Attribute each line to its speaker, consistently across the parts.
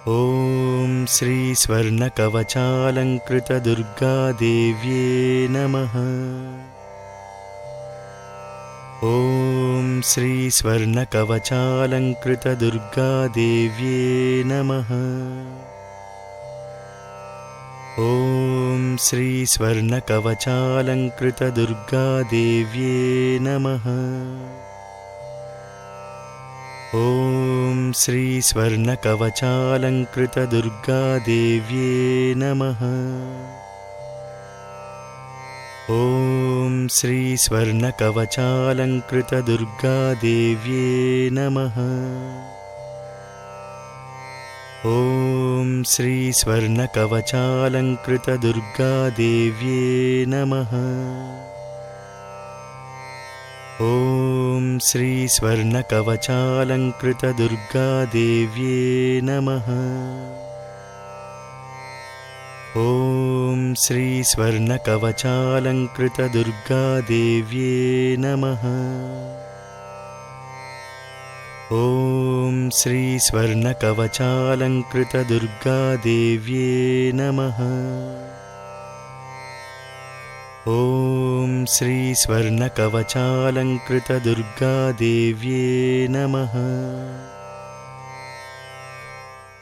Speaker 1: ॐ श्री स्वर्णकवचालङ्कृतदुर्गादेव्ये नमः। ॐ श्री स्वर्णकवचालङ्कृतदुर्गादेव्ये नमः। ॐ श्री स्वर्णकवचालङ्कृतदुर्गादेव्ये नमः। ॐ श्री स्वर्णकवचालङ्कृतदुर्गादेव्ये नमः। ॐ श्री स्वर्णकवचालङ्कृतदुर्गादेव्ये नमः। ॐ श्री स्वर्णकवचालङ्कृतदुर्गादेव्ये नमः। ॐ श्री स्वर्णकवचालङ्कृतदुर्गादेव्ये नमः। ॐ श्री स्वर्णकवचालङ्कृतदुर्गादेव्ये नमः। ॐ श्री स्वर्णकवचालङ्कृतदुर्गादेव्ये नमः। ॐ श्री स्वर्णकवचालङ्कृतदुर्गादेव्ये नमः।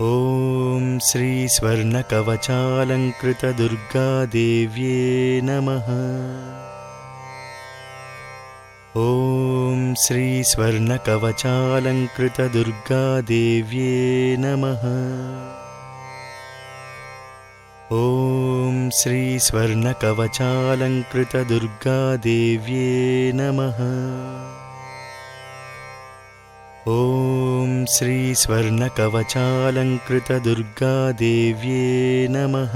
Speaker 1: ॐ श्री स्वर्णकवचालङ्कृतदुर्गादेव्ये नमः। ॐ श्री स्वर्णकवचालङ्कृतदुर्गादेव्ये नमः। ॐ श्री स्वर्णकवचालङ्कृतदुर्गादेव्ये नमः। ॐ श्री स्वर्णकवचालङ्कृतदुर्गादेव्ये नमः।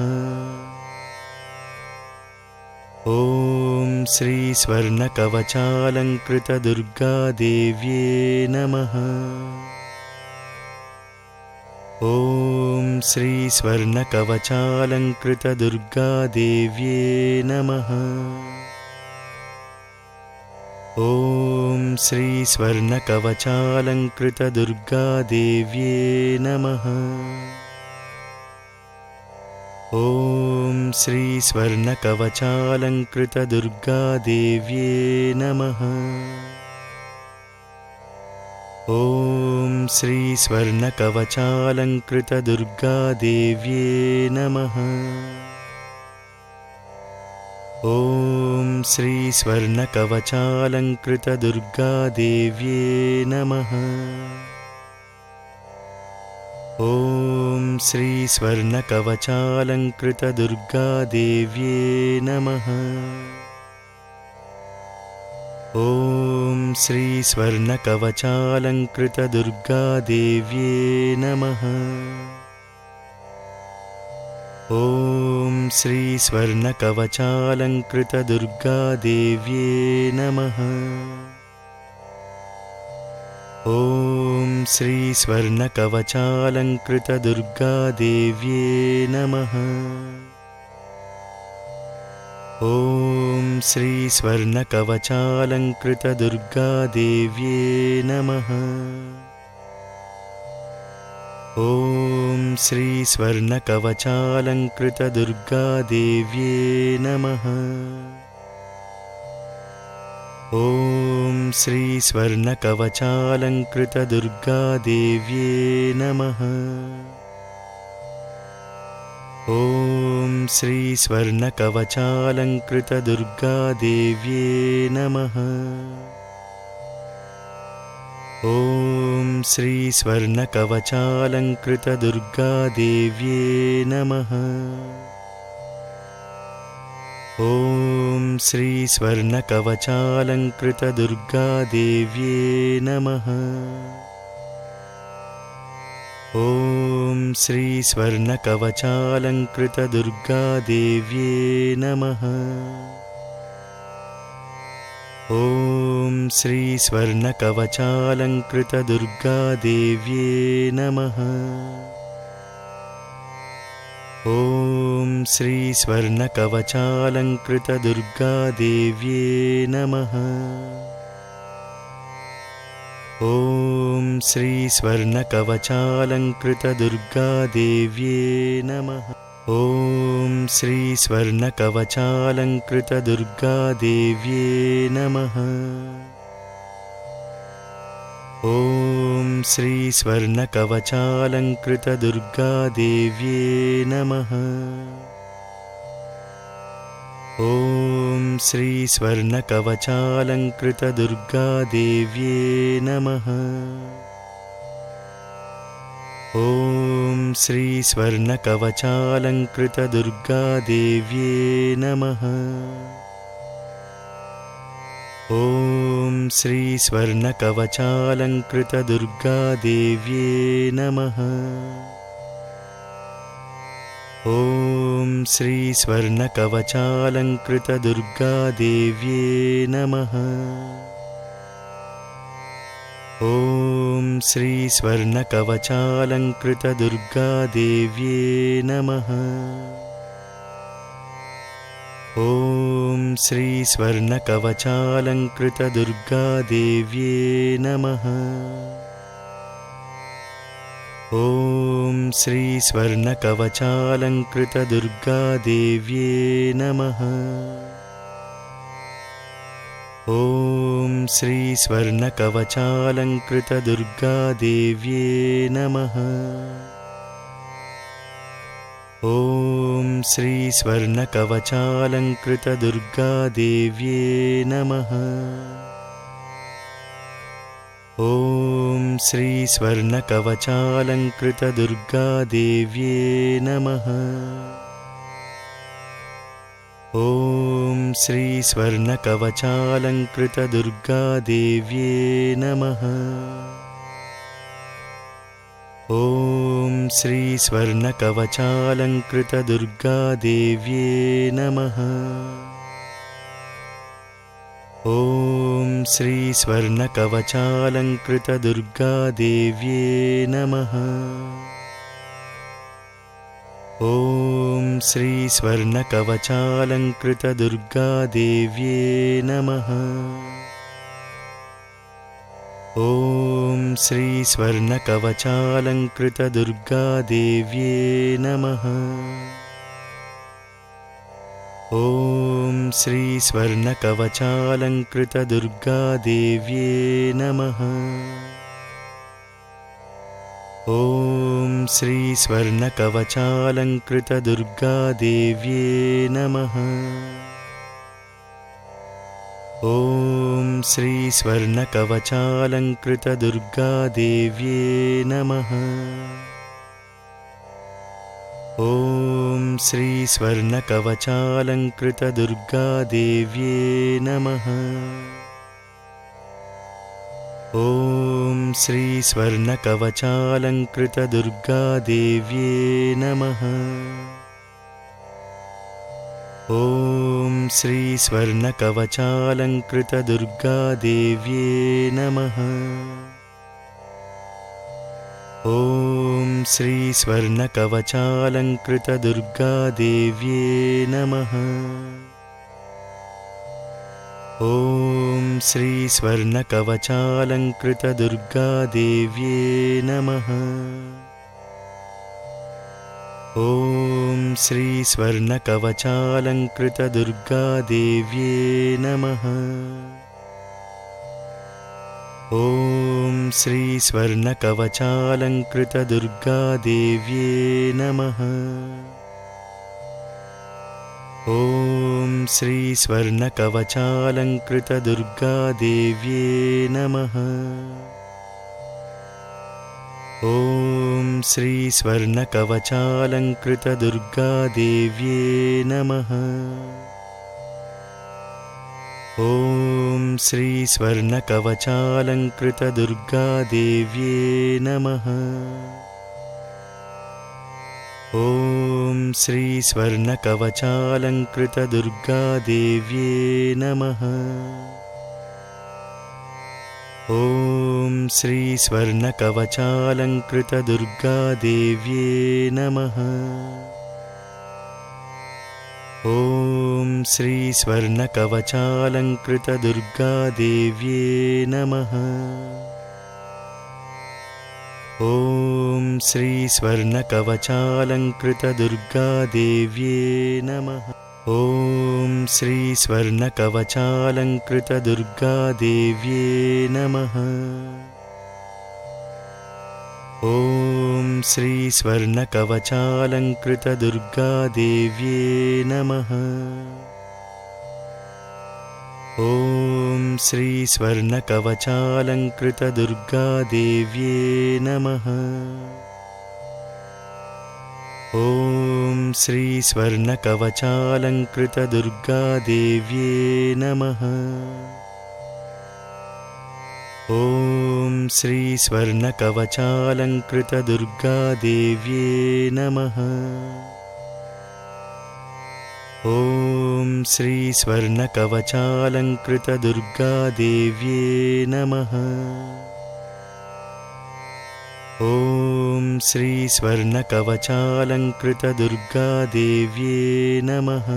Speaker 1: ॐ श्री स्वर्णकवचालङ्कृतदुर्गादेव्ये नमः। ॐ श्री स्वर्णकवचालङ्कृतदुर्गादेव्ये नमः। ॐ श्री स्वर्णकवचालङ्कृतदुर्गादेव्ये नमः। ॐ श्री स्वर्णकवचालङ्कृतदुर्गादेव्ये नमः। ॐ श्री स्वर्णकवचालङ्कृतदुर्गादेव्ये नमः। ॐ श्री स्वर्णकवचालङ्कृतदुर्गादेव्ये नमः। ॐ श्री स्वर्णकवचालङ्कृतदुर्गादेव्ये नमः। ॐ श्री स्वर्णकवचालङ्कृतदुर्गादेव्ये नमः। ॐ श्री स्वर्णकवचालङ्कृतदुर्गादेव्ये नमः। ॐ श्री स्वर्णकवचालङ्कृतदुर्गादेव्ये नमः। ॐ श्री स्वर्णकवचालङ्कृतदुर्गादेव्ये नमः। ॐ श्री स्वर्णकवचालङ्कृतदुर्गादेव्ये नमः। ॐ श्री स्वर्णकवचालङ्कृतदुर्गादेव्ये नमः। ॐ श्री स्वर्णकवचालङ्कृतदुर्गादेव्ये नमः। ॐ श्री स्वर्णकवचालङ्कृतदुर्गादेव्ये नमः। ॐ श्री स्वर्णकवचालङ्कृतदुर्गादेव्ये नमः। ॐ श्री स्वर्णकवचालङ्कृतदुर्गादेव्ये नमः। ॐ श्री स्वर्णकवचालङ्कृतदुर्गादेव्ये नमः। ॐ श्री स्वर्णकवचालङ्कृतदुर्गादेव्ये नमः। ॐ श्री स्वर्णकवचालङ्कृतदुर्गादेव्ये नमः। ॐ श्री स्वर्णकवचालङ्कृतदुर्गादेव्ये नमः। ॐ श्री स्वर्णकवचालङ्कृतदुर्गादेव्ये नमः। ॐ श्री स्वर्णकवचालङ्कृतदुर्गादेव्ये नमः। ॐ श्री स्वर्णकवचालङ्कृतदुर्गादेव्ये नमः। ॐ श्री स्वर्णकवचालङ्कृतदुर्गादेव्ये नमः। ॐ श्री स्वर्णकवचालङ्कृतदुर्गादेव्ये नमः। ॐ श्री स्वर्णकवचालङ्कृतदुर्गादेव्ये नमः। ॐ श्री स्वर्णकवचालङ्कृतदुर्गादेव्ये नमः। ॐ श्री स्वर्णकवचालङ्कृतदुर्गादेव्ये नमः। ॐ श्री स्वर्णकवचालङ्कृतदुर्गादेव्ये नमः। ॐ श्री स्वर्णकवचालङ्कृतदुर्गादेव्ये नमः। ॐ श्री स्वर्णकवचालङ्कृतदुर्गादेव्ये नमः। ॐ श्री स्वर्णकवचालङ्कृतदुर्गादेव्ये नमः। ॐ श्री स्वर्णकवचालङ्कृतदुर्गादेव्ये नमः। ॐ श्री स्वर्णकवचालङ्कृतदुर्गादेव्ये नमः। ॐ श्री स्वर्णकवचालङ्कृतदुर्गादेव्ये नमः। ॐ श्री स्वर्णकवचालङ्कृतदुर्गादेव्ये नमः। ॐ श्री स्वर्णकवचालङ्कृतदुर्गादेव्ये नमः। ॐ श्री स्वर्णकवचालङ्कृतदुर्गादेव्ये नमः। ॐ श्री स्वर्णकवचालङ्कृतदुर्गादेव्ये नमः। ॐ श्री स्वर्णकवचालङ्कृतदुर्गादेव्ये नमः। ॐ श्री स्वर्णकवचालङ्कृतदुर्गादेव्ये नमः। ॐ श्री स्वर्णकवचालङ्कृतदुर्गादेव्ये नमः। ॐ श्री स्वर्णकवचालङ्कृतदुर्गादेव्ये नमः। ॐ श्री स्वर्णकवचालङ्कृतदुर्गादेव्ये नमः। ॐ श्री स्वर्णकवचालङ्कृतदुर्गादेव्ये नमः। ॐ श्री स्वर्णकवचालङ्कृतदुर्गादेव्ये नमः। ॐ श्री स्वर्णकवचालङ्कृतदुर्गादेव्ये नमः। ॐ श्री स्वर्णकवचालङ्कृतदुर्गादेव्ये नमः। ॐ श्री स्वर्णकवचालङ्कृतदुर्गादेव्ये नमः। ॐ श्री स्वर्णकवचालङ्कृतदुर्गादेव्ये नमः। ॐ श्री स्वर्णकवचालङ्कृतदुर्गादेव्ये नमः। ॐ श्री स्वर्णकवचालङ्कृतदुर्गादेव्ये नमः। ॐ श्री स्वर्णकवचालङ्कृतदुर्गादेव्ये नमः। ॐ श्री स्वर्णकवचालङ्कृतदुर्गादेव्ये नमः। ॐ श्री स्वर्णकवचालङ्कृतदुर्गादेव्ये नमः। ॐ श्री स्वर्णकवचालङ्कृतदुर्गादेव्ये नमः। ॐ श्री स्वर्णकवचालङ्कृतदुर्गादेव्ये नमः। ॐ श्री स्वर्णकवचालङ्कृतदुर्गादेव्ये नमः। ॐ श्री स्वर्णकवचालङ्कृतदुर्गादेव्ये नमः। ॐ श्री स्वर्णकवचालङ्कृतदुर्गादेव्ये नमः। ॐ श्री स्वर्णकवचालङ्कृतदुर्गादेव्ये नमः। ॐ श्री स्वर्णकवचालङ्कृतदुर्गादेव्ये नमः। ॐ श्री स्वर्णकवचालङ्कृतदुर्गादेव्ये नमः। ॐ श्री स्वर्णकवचालङ्कृतदुर्गादेव्ये नमः। ॐ श्री स्वर्णकवचालङ्कृतदुर्गादेव्ये नमः। ॐ श्री स्वर्णकवचालङ्कृतदुर्गादेव्ये नमः। ॐ श्री स्वर्णकवचालङ्कृतदुर्गादेव्ये नमः। ॐ श्री स्वर्णकवचालङ्कृतदुर्गादेव्ये नमः। ॐ श्री स्वर्णकवचालङ्कृतदुर्गादेव्ये नमः। ॐ श्री स्वर्णकवचालङ्कृतदुर्गादेव्ये नमः। ॐ श्री स्वर्णकवचालङ्कृतदुर्गादेव्ये नमः। ॐ श्री स्वर्णकवचालङ्कृतदुर्गादेव्ये नमः।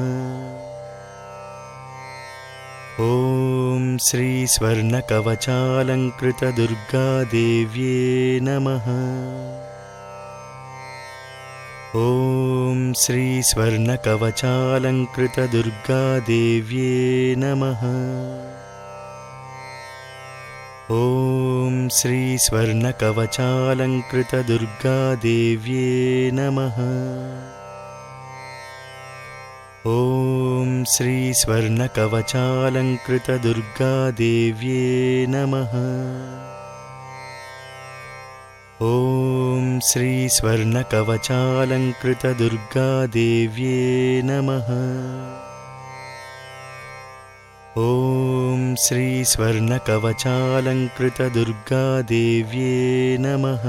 Speaker 1: ॐ श्री स्वर्णकवचालङ्कृतदुर्गादेव्ये नमः। ॐ श्री स्वर्णकवचालङ्कृतदुर्गादेव्ये नमः। ॐ श्री स्वर्णकवचालङ्कृतदुर्गादेव्ये नमः। ॐ श्री स्वर्णकवचालङ्कृतदुर्गादेव्ये नमः। ॐ श्री स्वर्णकवचालङ्कृतदुर्गादेव्ये नमः। ॐ श्री स्वर्णकवचालङ्कृतदुर्गादेव्ये नमः।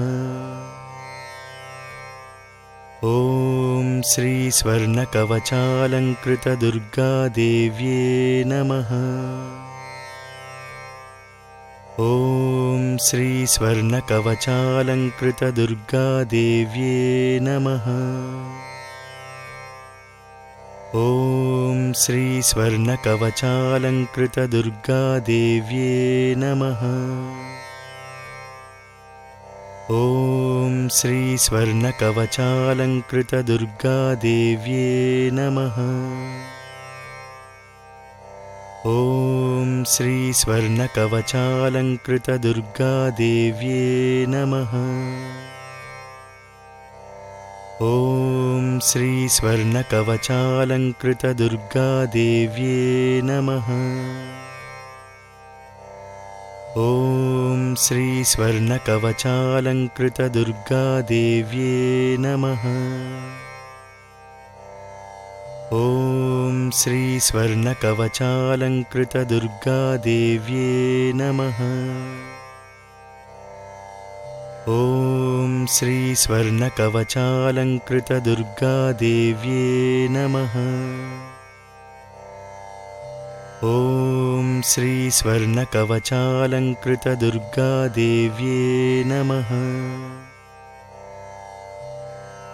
Speaker 1: ॐ श्री स्वर्णकवचालङ्कृतदुर्गादेव्ये नमः। ॐ श्री स्वर्णकवचालङ्कृतदुर्गादेव्ये नमः। ॐ श्री स्वर्णकवचालङ्कृतदुर्गादेव्ये नमः। ॐ श्री स्वर्णकवचालङ्कृतदुर्गादेव्ये नमः। ॐ श्री स्वर्णकवचालङ्कृतदुर्गादेव्ये नमः। ॐ श्री स्वर्णकवचालङ्कृतदुर्गादेव्ये नमः। ॐ श्री स्वर्णकवचालङ्कृतदुर्गादेव्ये नमः। ॐ श्री स्वर्णकवचालङ्कृतदुर्गादेव्ये नमः। ॐ श्री स्वर्णकवचालङ्कृतदुर्गादेव्ये नमः। ॐ श्री स्वर्णकवचालङ्कृतदुर्गादेव्ये नमः।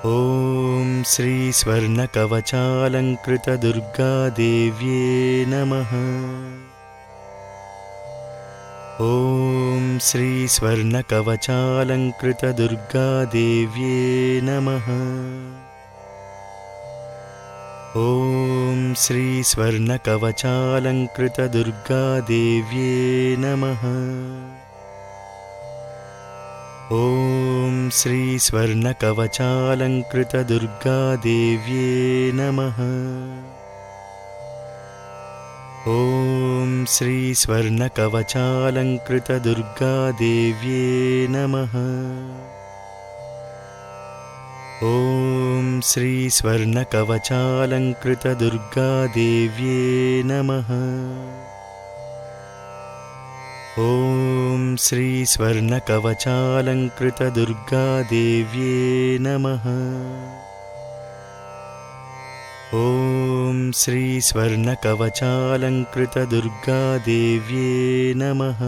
Speaker 1: ॐ श्री स्वर्णकवचालङ्कृतदुर्गादेव्ये नमः। ॐ श्री स्वर्णकवचालङ्कृतदुर्गादेव्ये नमः। ॐ श्री स्वर्णकवचालङ्कृतदुर्गादेव्ये नमः। ॐ श्री स्वर्णकवचालङ्कृतदुर्गादेव्ये नमः। ॐ श्री स्वर्णकवचालङ्कृतदुर्गादेव्ये नमः। ॐ श्री स्वर्णकवचालङ्कृतदुर्गादेव्ये नमः। ॐ श्री स्वर्णकवचालङ्कृतदुर्गादेव्ये नमः। ॐ श्री स्वर्णकवचालङ्कृतदुर्गादेव्ये नमः।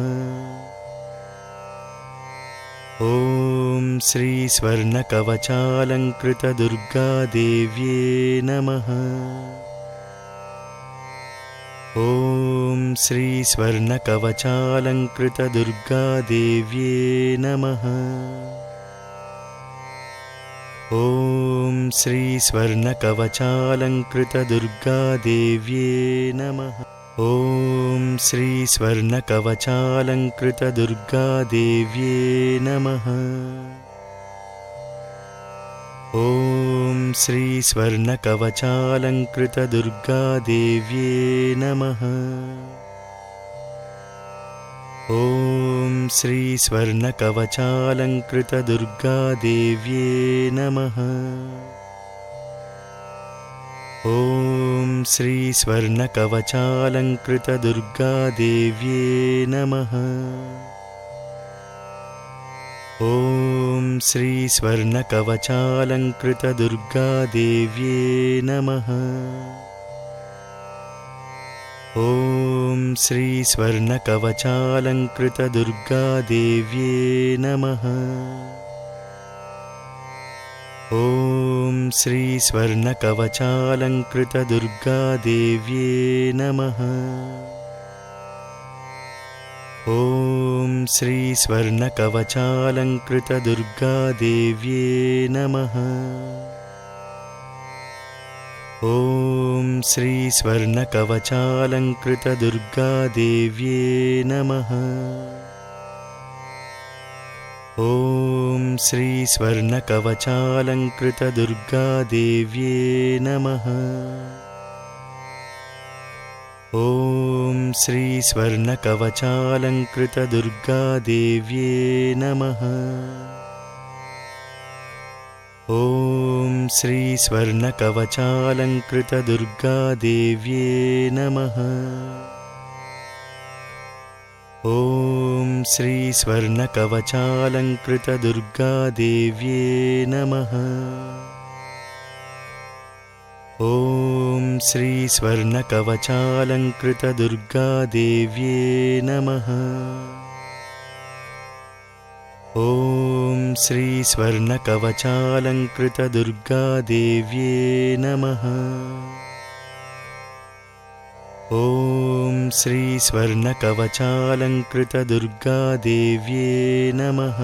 Speaker 1: ॐ श्री स्वर्णकवचालङ्कृतदुर्गादेव्ये नमः। ॐ श्री स्वर्णकवचालङ्कृतदुर्गादेव्ये नमः। ॐ श्री स्वर्णकवचालङ्कृतदुर्गादेव्ये नमः। ॐ श्री स्वर्णकवचालङ्कृतदुर्गादेव्ये नमः। ॐ श्री स्वर्णकवचालङ्कृतदुर्गादेव्ये नमः। ॐ श्री स्वर्णकवचालङ्कृतदुर्गादेव्ये नमः। ॐ श्री स्वर्णकवचालङ्कृतदुर्गादेव्ये नमः। ॐ श्री स्वर्णकवचालङ्कृतदुर्गादेव्ये नमः। ॐ श्री स्वर्णकवचालङ्कृतदुर्गादेव्ये नमः। ॐ श्री स्वर्णकवचालङ्कृतदुर्गादेव्ये नमः। ॐ श्री स्वर्णकवचालङ्कृतदुर्गादेव्ये नमः। ॐ श्री स्वर्णकवचालङ्कृतदुर्गादेव्ये नमः। ॐ श्री स्वर्णकवचालङ्कृतदुर्गादेव्ये नमः। ॐ श्री स्वर्णकवचालङ्कृतदुर्गादेव्ये नमः। ॐ श्री स्वर्णकवचालङ्कृतदुर्गादेव्ये नमः। ॐ श्री स्वर्णकवचालङ्कृतदुर्गादेव्ये नमः। ॐ श्री स्वर्णकवचालङ्कृतदुर्गादेव्ये नमः। ॐ श्री स्वर्णकवचालङ्कृतदुर्गादेव्ये नमः। ॐ श्री स्वर्णकवचालङ्कृतदुर्गादेव्ये नमः।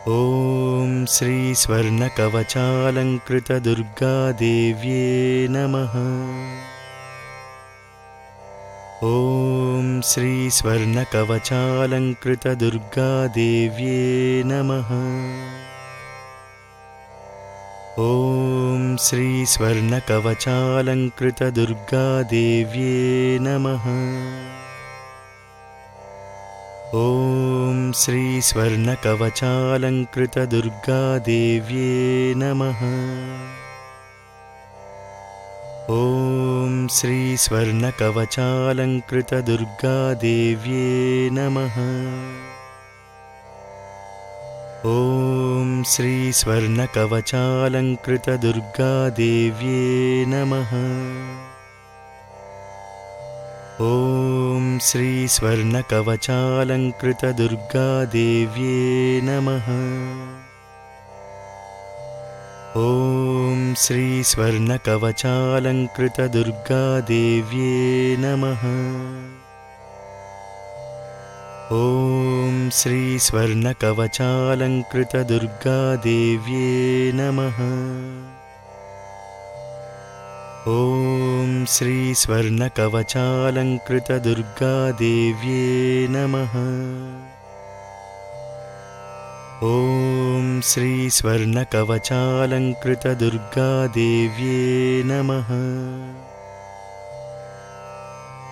Speaker 1: ॐ श्री स्वर्णकवचालङ्कृतदुर्गादेव्ये नमः। ॐ श्री स्वर्णकवचालङ्कृतदुर्गादेव्ये नमः। ॐ श्री स्वर्णकवचालङ्कृतदुर्गादेव्ये नमः। ॐ श्री स्वर्णकवचालङ्कृतदुर्गादेव्ये नमः। ॐ श्री स्वर्णकवचालङ्कृतदुर्गादेव्ये नमः। ॐ श्री स्वर्णकवचालङ्कृतदुर्गादेव्ये नमः। ॐ श्री स्वर्णकवचालङ्कृतदुर्गादेव्ये नमः। ॐ श्री स्वर्णकवचालङ्कृतदुर्गादेव्ये नमः। ॐ श्री स्वर्णकवचालङ्कृतदुर्गादेव्ये नमः। ॐ श्री स्वर्णकवचालङ्कृतदुर्गादेव्ये नमः। ॐ श्री स्वर्णकवचालङ्कृतदुर्गादेव्ये नमः।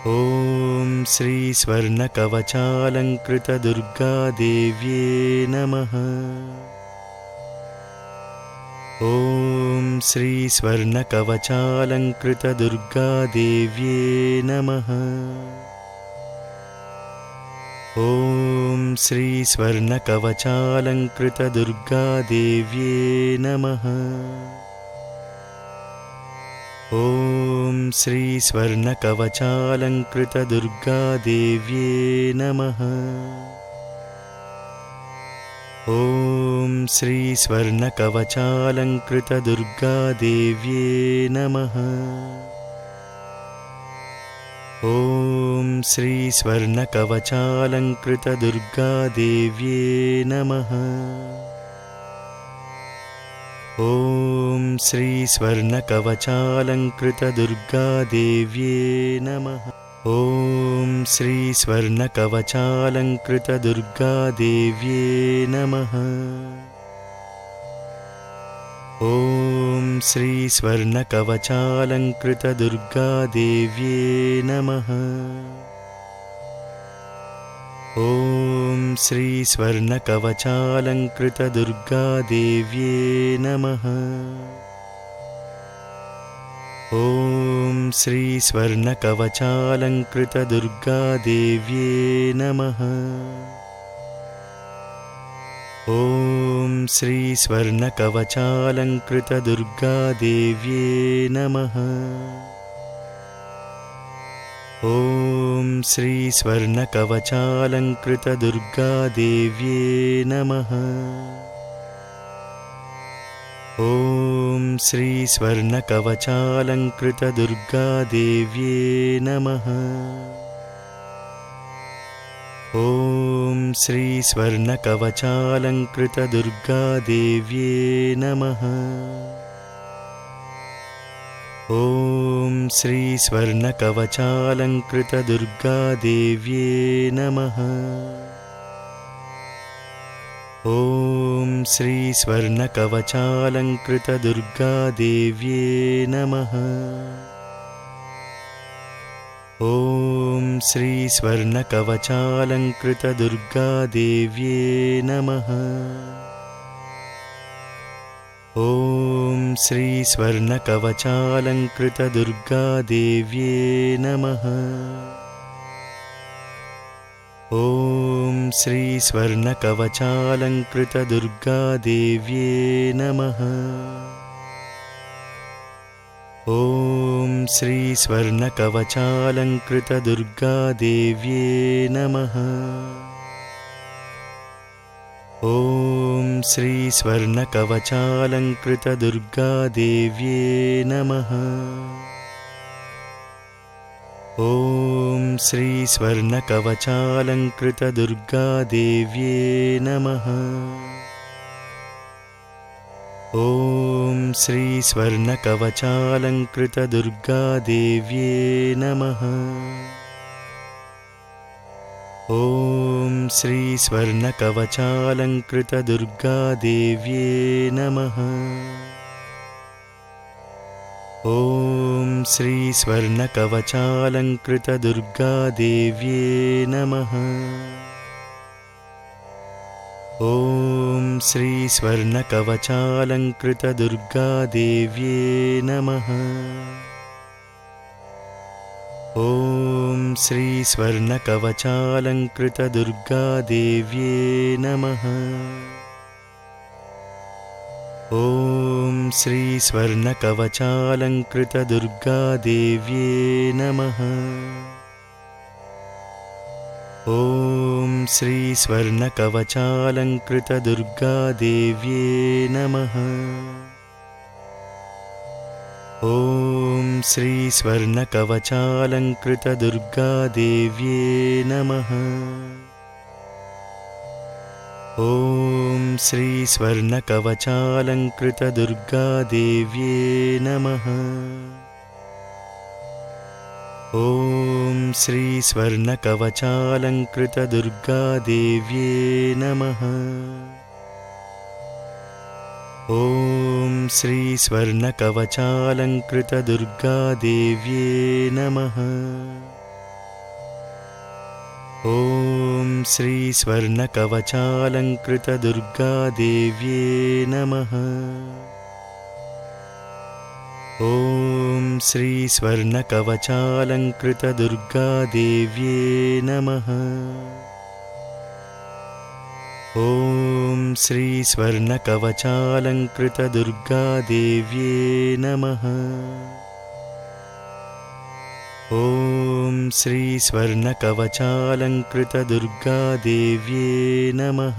Speaker 1: ॐ श्री स्वर्णकवचालङ्कृतदुर्गादेव्ये नमः। ॐ श्री स्वर्णकवचालङ्कृतदुर्गादेव्ये नमः। ॐ श्री स्वर्णकवचालङ्कृतदुर्गादेव्ये नमः। ॐ श्री स्वर्णकवचालङ्कृतदुर्गादेव्ये नमः। ॐ श्री स्वर्णकवचालङ्कृतदुर्गादेव्ये नमः। ॐ श्री स्वर्णकवचालङ्कृतदुर्गादेव्ये नमः। ॐ श्री स्वर्णकवचालङ्कृतदुर्गादेव्ये नमः। ॐ श्री स्वर्णकवचालङ्कृतदुर्गादेव्ये नमः। ॐ श्री स्वर्णकवचालङ्कृतदुर्गादेव्ये नमः। ॐ श्री स्वर्णकवचालङ्कृतदुर्गादेव्ये नमः। ॐ श्री स्वर्णकवचालङ्कृतदुर्गादेव्ये नमः। ॐ श्री स्वर्णकवचालङ्कृतदुर्गादेव्ये नमः। ॐ श्री स्वर्णकवचालङ्कृतदुर्गादेव्ये नमः। ॐ श्री स्वर्णकवचालङ्कृतदुर्गादेव्ये नमः। ॐ श्री स्वर्णकवचालङ्कृतदुर्गादेव्ये नमः। ॐ श्री स्वर्णकवचालङ्कृतदुर्गादेव्ये नमः। ॐ श्री स्वर्णकवचालङ्कृतदुर्गादेव्ये नमः। ॐ श्री स्वर्णकवचालङ्कृतदुर्गादेव्ये नमः। ॐ श्री स्वर्णकवचालङ्कृतदुर्गादेव्ये नमः। ॐ श्री स्वर्णकवचालङ्कृतदुर्गादेव्ये नमः। ॐ श्री स्वर्णकवचालङ्कृतदुर्गादेव्ये नमः। ॐ श्री स्वर्णकवचालङ्कृतदुर्गादेव्ये नमः। ॐ श्री स्वर्णकवचालङ्कृतदुर्गादेव्ये नमः। ॐ श्री स्वर्णकवचालङ्कृतदुर्गादेव्ये नमः। ॐ श्री स्वर्णकवचालङ्कृतदुर्गादेव्ये नमः। ॐ श्री स्वर्णकवचालङ्कृतदुर्गादेव्ये नमः। ॐ श्री स्वर्णकवचालङ्कृतदुर्गादेव्ये नमः। ॐ श्री स्वर्णकवचालङ्कृतदुर्गादेव्ये नमः। ॐ श्री स्वर्णकवचालङ्कृतदुर्गादेव्ये नमः। ॐ श्री स्वर्णकवचालङ्कृतदुर्गादेव्ये नमः। ॐ श्री स्वर्णकवचालङ्कृतदुर्गादेव्ये नमः। ॐ श्री स्वर्णकवचालङ्कृतदुर्गादेव्ये नमः। ॐ श्री स्वर्णकवचालङ्कृतदुर्गादेव्ये नमः। ॐ श्री स्वर्णकवचालङ्कृतदुर्गादेव्ये नमः। ॐ श्री स्वर्णकवचालङ्कृतदुर्गादेव्ये नमः। ॐ श्री स्वर्णकवचालङ्कृतदुर्गादेव्ये नमः। ॐ श्री स्वर्णकवचालङ्कृतदुर्गादेव्ये नमः। ॐ श्री स्वर्णकवचालङ्कृतदुर्गादेव्ये नमः।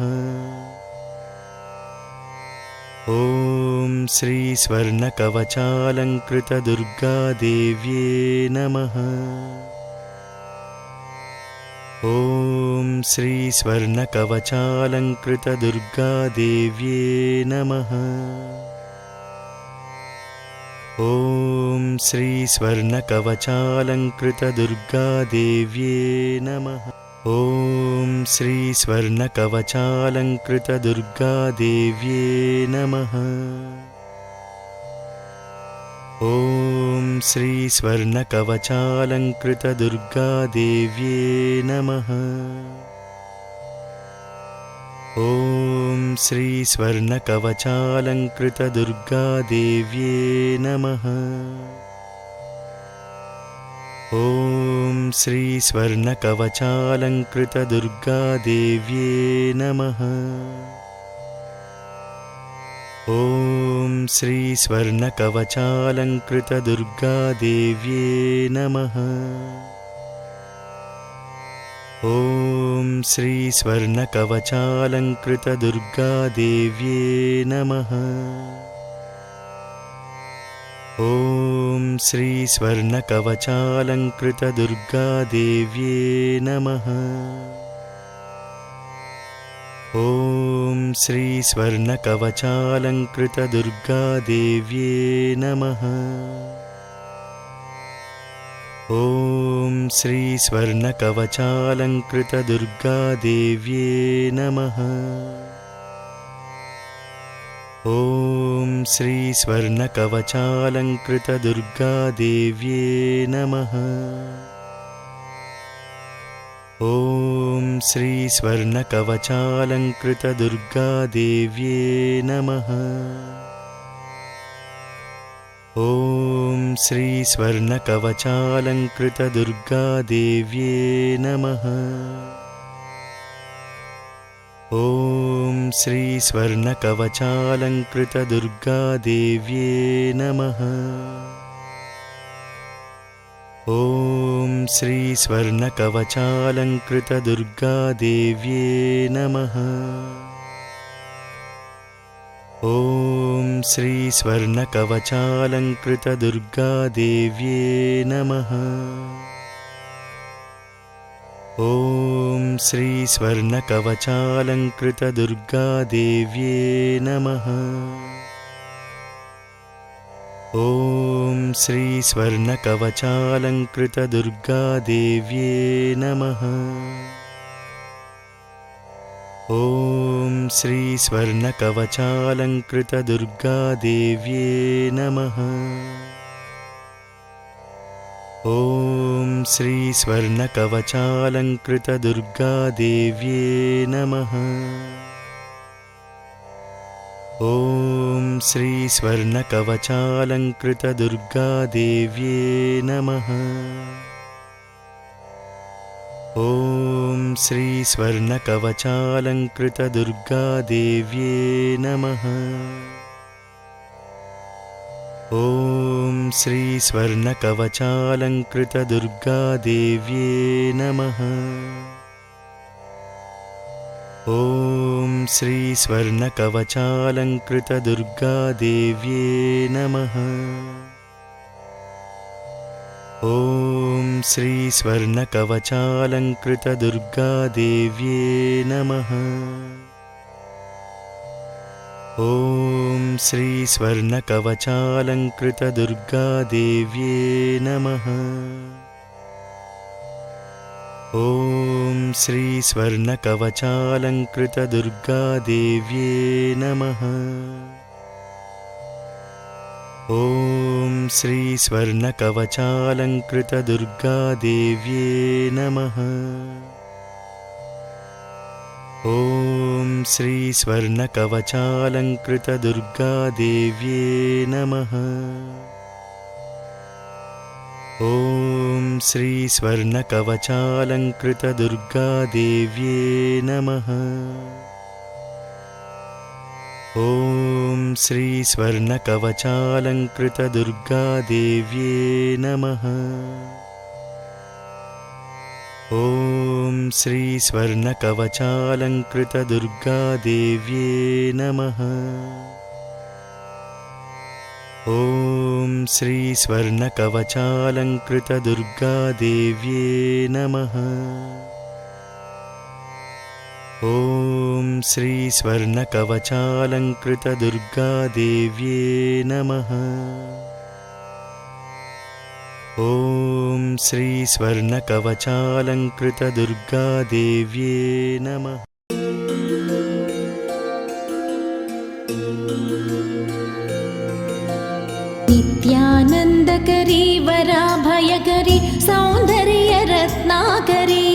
Speaker 1: ॐ श्री स्वर्णकवचालङ्कृतदुर्गादेव्ये नमः। ॐ श्री स्वर्णकवचालङ्कृतदुर्गादेव्ये नमः। ॐ श्री स्वर्णकवचालङ्कृतदुर्गादेव्ये नमः। ॐ श्री स्वर्णकवचालङ्कृतदुर्गादेव्ये नमः। ॐ श्री स्वर्णकवचालङ्कृतदुर्गादेव्ये नमः। ॐ श्री स्वर्णकवचालङ्कृतदुर्गादेव्ये नमः। ॐ श्री स्वर्णकवचालङ्कृतदुर्गादेव्ये नमः। ॐ श्री स्वर्णकवचालङ्कृतदुर्गादेव्ये नमः। ॐ श्री स्वर्णकवचालङ्कृतदुर्गादेव्ये नमः। ॐ श्री स्वर्णकवचालङ्कृतदुर्गादेव्ये नमः। ॐ श्री स्वर्णकवचालङ्कृतदुर्गादेव्ये नमः। ॐ श्री स्वर्णकवचालङ्कृतदुर्गादेव्ये नमः। ॐ श्री स्वर्णकवचालङ्कृतदुर्गादेव्ये नमः। ॐ श्री स्वर्णकवचालङ्कृतदुर्गादेव्ये नमः। ॐ श्री स्वर्णकवचालङ्कृतदुर्गादेव्ये नमः। ॐ श्री स्वर्णकवचालङ्कृतदुर्गादेव्ये नमः। ॐ श्री स्वर्णकवचालङ्कृतदुर्गादेव्ये नमः। ॐ श्री स्वर्णकवचालङ्कृतदुर्गादेव्ये नमः। ॐ श्री स्वर्णकवचालङ्कृतदुर्गादेव्ये नमः। ॐ श्री स्वर्णकवचालङ्कृतदुर्गादेव्ये नमः। ॐ श्री स्वर्णकवचालङ्कृतदुर्गादेव्ये नमः। ॐ श्री स्वर्णकवचालङ्कृतदुर्गादेव्ये नमः। ॐ श्री स्वर्णकवचालङ्कृतदुर्गादेव्ये नमः। ॐ श्री स्वर्णकवचालङ्कृतदुर्गादेव्ये नमः। ॐ श्री स्वर्णकवचालङ्कृतदुर्गादेव्ये नमः। ॐ श्री स्वर्णकवचालङ्कृतदुर्गादेव्ये नमः। ॐ श्री स्वर्णकवचालङ्कृतदुर्गादेव्ये नमः। ॐ श्री स्वर्णकवचालङ्कृतदुर्गादेव्ये नमः। ॐ श्री स्वर्णकवचालङ्कृतदुर्गादेव्ये नमः। ॐ श्री स्वर्णकवचालङ्कृतदुर्गादेव्ये नमः। ॐ श्री स्वर्णकवचालङ्कृतदुर्गादेव्ये नमः। ॐ श्री स्वर्णकवचालङ्कृतदुर्गादेव्ये नमः। ॐ श्री स्वर्णकवचालङ्कृतदुर्गादेव्ये नमः। ॐ श्री स्वर्णकवचालङ्कृतदुर्गादेव्ये नमः। ॐ श्री स्वर्णकवचालङ्कृतदुर्गादेव्ये नमः। ॐ श्री स्वर्णकवचालङ्कृतदुर्गादेव्ये नमः। ॐ श्री स्वर्णकवचालङ्कृतदुर्गादेव्ये नमः।
Speaker 2: नित्यानन्दकरी वराभयकरी सौन्दर्यरत्नाकरी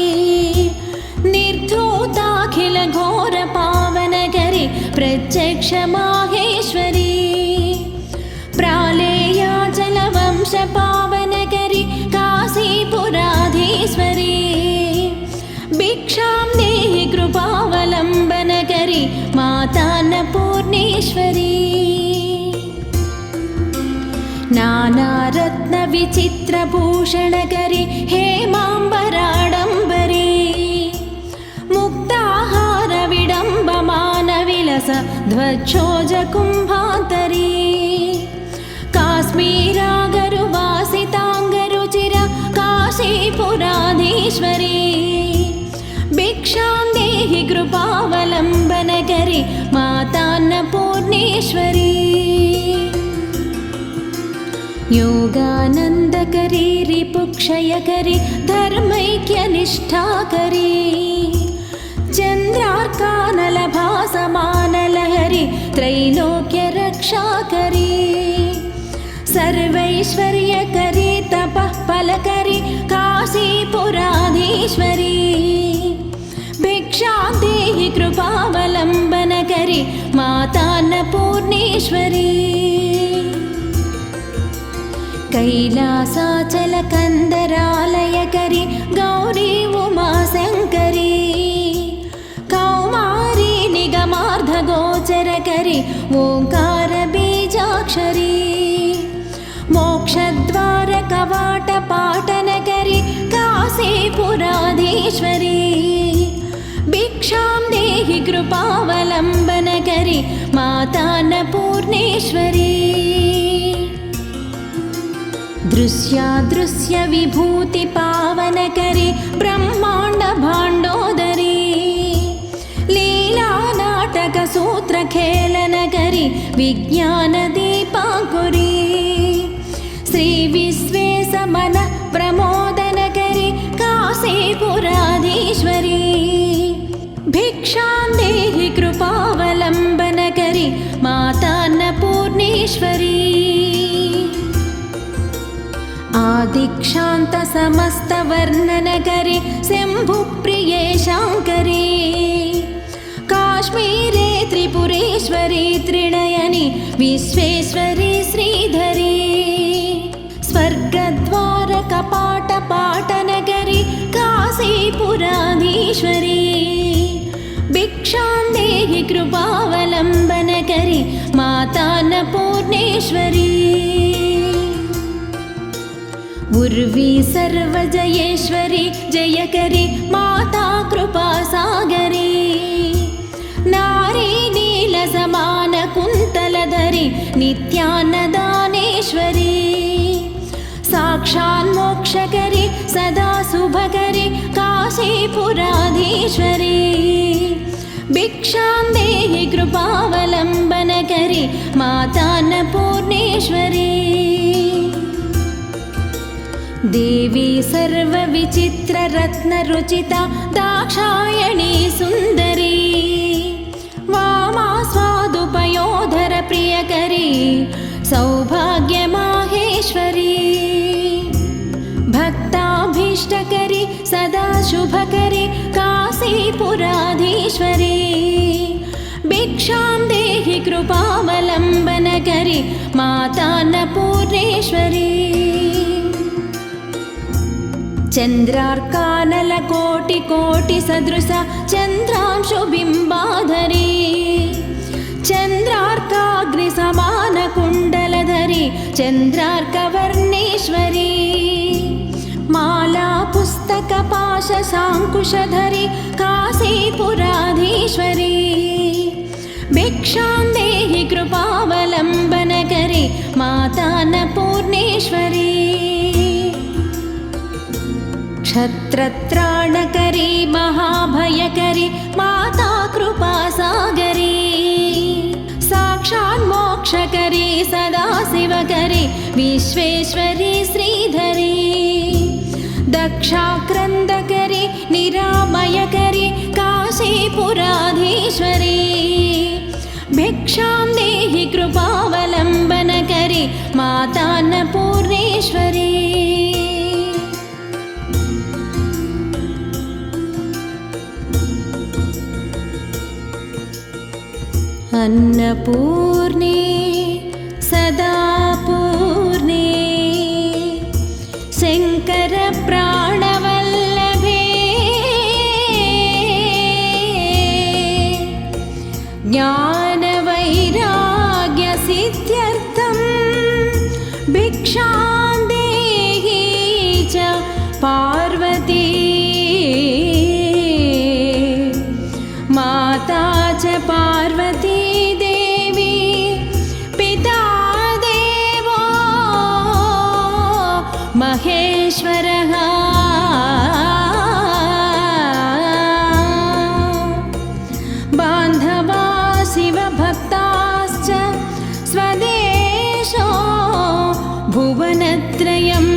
Speaker 2: निर्धूताखिलघोरपावनकरी प्रत्यक्षमाहेश्वरी प्रालेयाचलवंशपावनकरी काशीपुराधीश्वरी भिक्षां देहि कृपावलम्बनकरी मातान्नपूर्णेश्वरी नानारत्नविचित्रभूषणकरी हेमाम्बराडम्बरी मुक्ताहारविडम्बमानविलस ध्वजकुम्भान्तरी काश्मीरागरुवासिताङ्गरुचिर काशीपुराधीश्वरी भिक्षां देहि कृपावलम्बनकरी मातान्नपूर्णेश्वरी योगानन्दकरी रिपुक्षयकरी धर्मैक्यनिष्ठाकरी चन्द्रार्कानलभासमानलहरी त्रैलोक्यरक्षाकरी सर्वैश्वर्यकरी तपः फलकरी काशीपुराधीश्वरी भिक्षां देहि कृपावलम्बनकरी मातान्नपूर्णेश्वरी कैलासाचलकन्दरालयकरी गौरी उमाशङ्करी कौमारी निगमार्धगोचरकरी ओङ्कारबीजाक्षरी मोक्षद्वारकवाटपाटनकरी काशीपुराधीश्वरी भिक्षां देहि कृपावलम्बनकरी मातान्नपूर्णेश्वरी दृश्यादृश्यविभूतिपावनकरी ब्रह्माण्डभाण्डोदरी लीलानाटकसूत्रखेलनकरी विज्ञानदीपाङ्कुरी श्रीविश्वेशमनः प्रमोदनकरी काशीपुराधीश्वरी भिक्षां देहि कृपावलम्बनकरी मातान्नपूर्णेश्वरी आदिक्षान्तसमस्तवर्णनकरी शम्भुप्रिये शाङ्करी काश्मीरे त्रिपुरेश्वरी त्रिनयनी विश्वेश्वरी श्रीधरी स्वर्गद्वारकपाटपाटनकरी काशीपुराधीश्वरी भिक्षां देहि कृपावलम्बनकरी मातान्नपूर्णेश्वरी उर्वी सर्वजयेश्वरी जयकरी माता कृपासागरी नारी नीलसमानकुन्तलधरी नित्यान्नदानेश्वरी साक्षान्मोक्षकरी सदा शुभकरी काशीपुराधीश्वरी भिक्षां देहि कृपावलम्बनकरी मातान्नपूर्णेश्वरी देवी सर्वविचित्ररत्नरुचिता दाक्षायणी सुन्दरी वामा स्वादुपयोधरप्रियकरी सौभाग्यमाहेश्वरी भक्ताभीष्टकरी सदा शुभकरी काशीपुराधीश्वरी भिक्षां देहि कृपावलम्बनकरी मातान्नपूर्णेश्वरी चन्द्रार्कानलकोटिकोटिसदृशा चन्द्रांशुबिम्बाधरी चन्द्रार्काग्निसमानकुण्डलधरी चन्द्रार्कवर्णेश्वरी माला पुस्तकपाशशाङ्कुशधरी काशीपुराधीश्वरी भिक्षां देहि कृपावलम्बनकरी मातान्नपूर्णेश्वरी क्षत्रत्राणकरी महाभयकरी माता कृपासागरी साक्षान्मोक्षकरी सदा शिवकरी विश्वेश्वरी श्रीधरी रक्षाक्रन्दकरी निरामयकरी काशीपुराधीश्वरी भिक्षां देहि कृपावलम्बनकरी मातान्नपूर्णेश्वरी अन्नपूर्णे सदा पूर्णे शङ्करप्राणवल्लभे ज्ञानवैराग्यसिद्ध्यर्थं भिक्षां देहि च पार्वती माता च पार्वती देवी पिता देवो महेश्वरः बान्धवा शिवभक्ताश्च स्वदेशो भुवनत्रयम्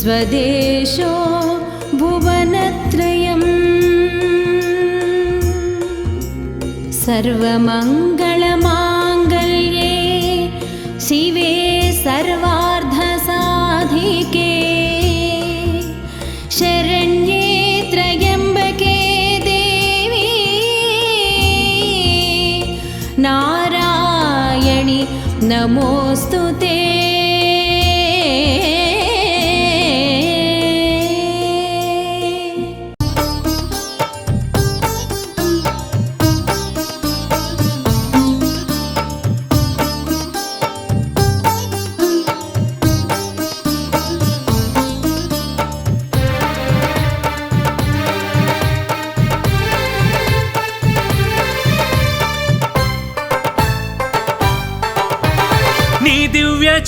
Speaker 2: स्वदेशो भुवनत्रयम् सर्वमङ्गलमाङ्गल्ये शिवे सर्वार्धसाधिके शरण्ये त्र्यम्बके देवी नारायणि नमोऽस्तु ते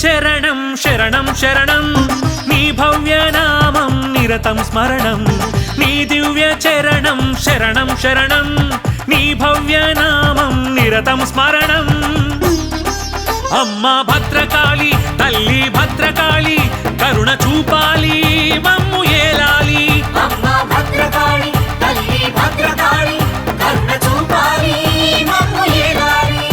Speaker 3: చరణం శరణం శరణం నీ భవ్యనామం నిరతం స్మరణం నీ దివ్య చరణం శరణం శరణం నీ భవ్యనామం నిరతం స్మరణం అమ్మా భద్రకాళి తల్లి భద్రకాళి కరుణ చూపాలి మమ్ము ఏలాలి
Speaker 4: అమ్మా భద్రకాళి తల్లి భద్రకాళి కరుణ చూపాలి మమ్ము ఏలాలి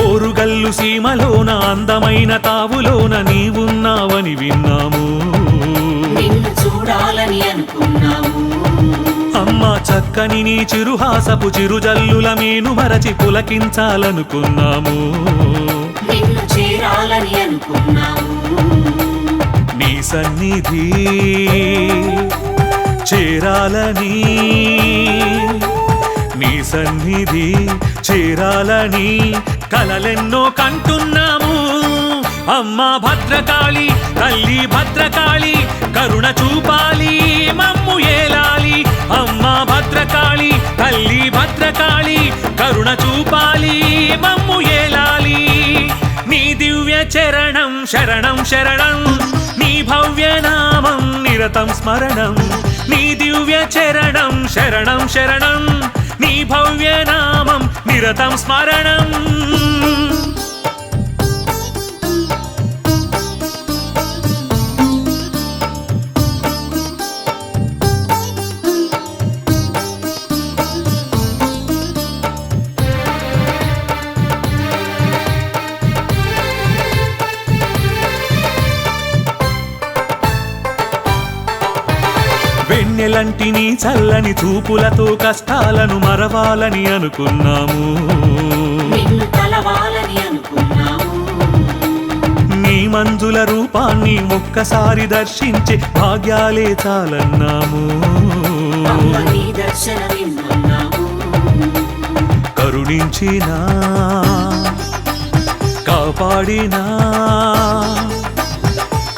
Speaker 3: ఓరుగల్లు సీమలోన అందమైన తావులోన నీవున్నావని విన్నాము
Speaker 4: నిన్ను చూడాలని అనుకున్నాము
Speaker 3: అమ్మా చక్కని నీ చిరుహాసపు చిరుజల్లుల మీను మరచి పులకించాలనుకున్నాము
Speaker 4: నిన్ను చేరాలని అనుకున్నాము
Speaker 3: నీ సన్నిధి చేరాలని నీ సన్నిధి చేరాలని కలలెన్నో కంటున్నాము అమ్మా భద్రకాళి తల్లి భద్రకాళి కరుణ చూపాలి మమ్ము ఏలాలి అమ్మా భద్రకాళి తల్లి భద్రకాళి కరుణ చూపాలి మమ్ము ఏలాలి నీ దివ్య చరణం శరణం శరణం నీ భవ్యనామం నిరతం స్మరణం నీ దివ్య చరణం శరణం శరణం నీ భవ్యనామం నిరతం స్మరణం వెన్నెలంటి నీ చల్లని చూపులతో కష్టాలను మరవాలని అనుకున్నాము
Speaker 4: నిన్ను కలవాలని అనుకున్నాము
Speaker 3: నీ మంజుల రూపాన్ని ఒక్కసారి దర్శించే భాగ్యాలే చాలన్నాము
Speaker 4: అమ్మ నీ దర్శనమిన్నాము
Speaker 3: కరుణించినా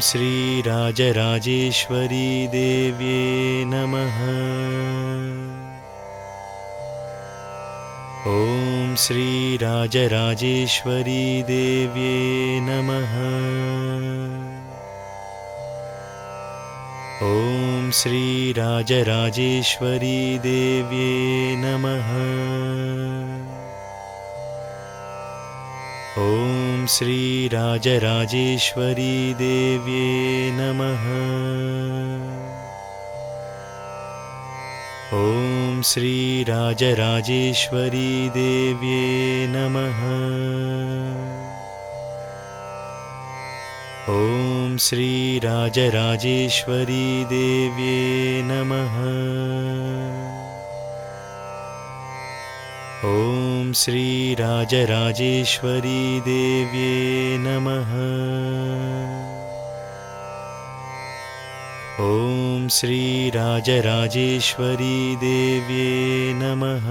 Speaker 1: श्रीराजराजेश्वरी देव्ये नमः। ॐ श्रीराजराजेश्वरी देव्ये नमः। ॐ श्रीराजराजेश्वरी देव्ये नमः। ॐ श्रीराजराजेश्वरी देव्ये नमः। ॐ श्रीराजराजेश्वरी देव्ये नमः। ॐ श्रीराजराजेश्वरी देव्ये नमः। ॐ श्रीराजराजेश्वरी देव्ये नमः। ॐ श्रीराजराजेश्वरी देव्ये नमः।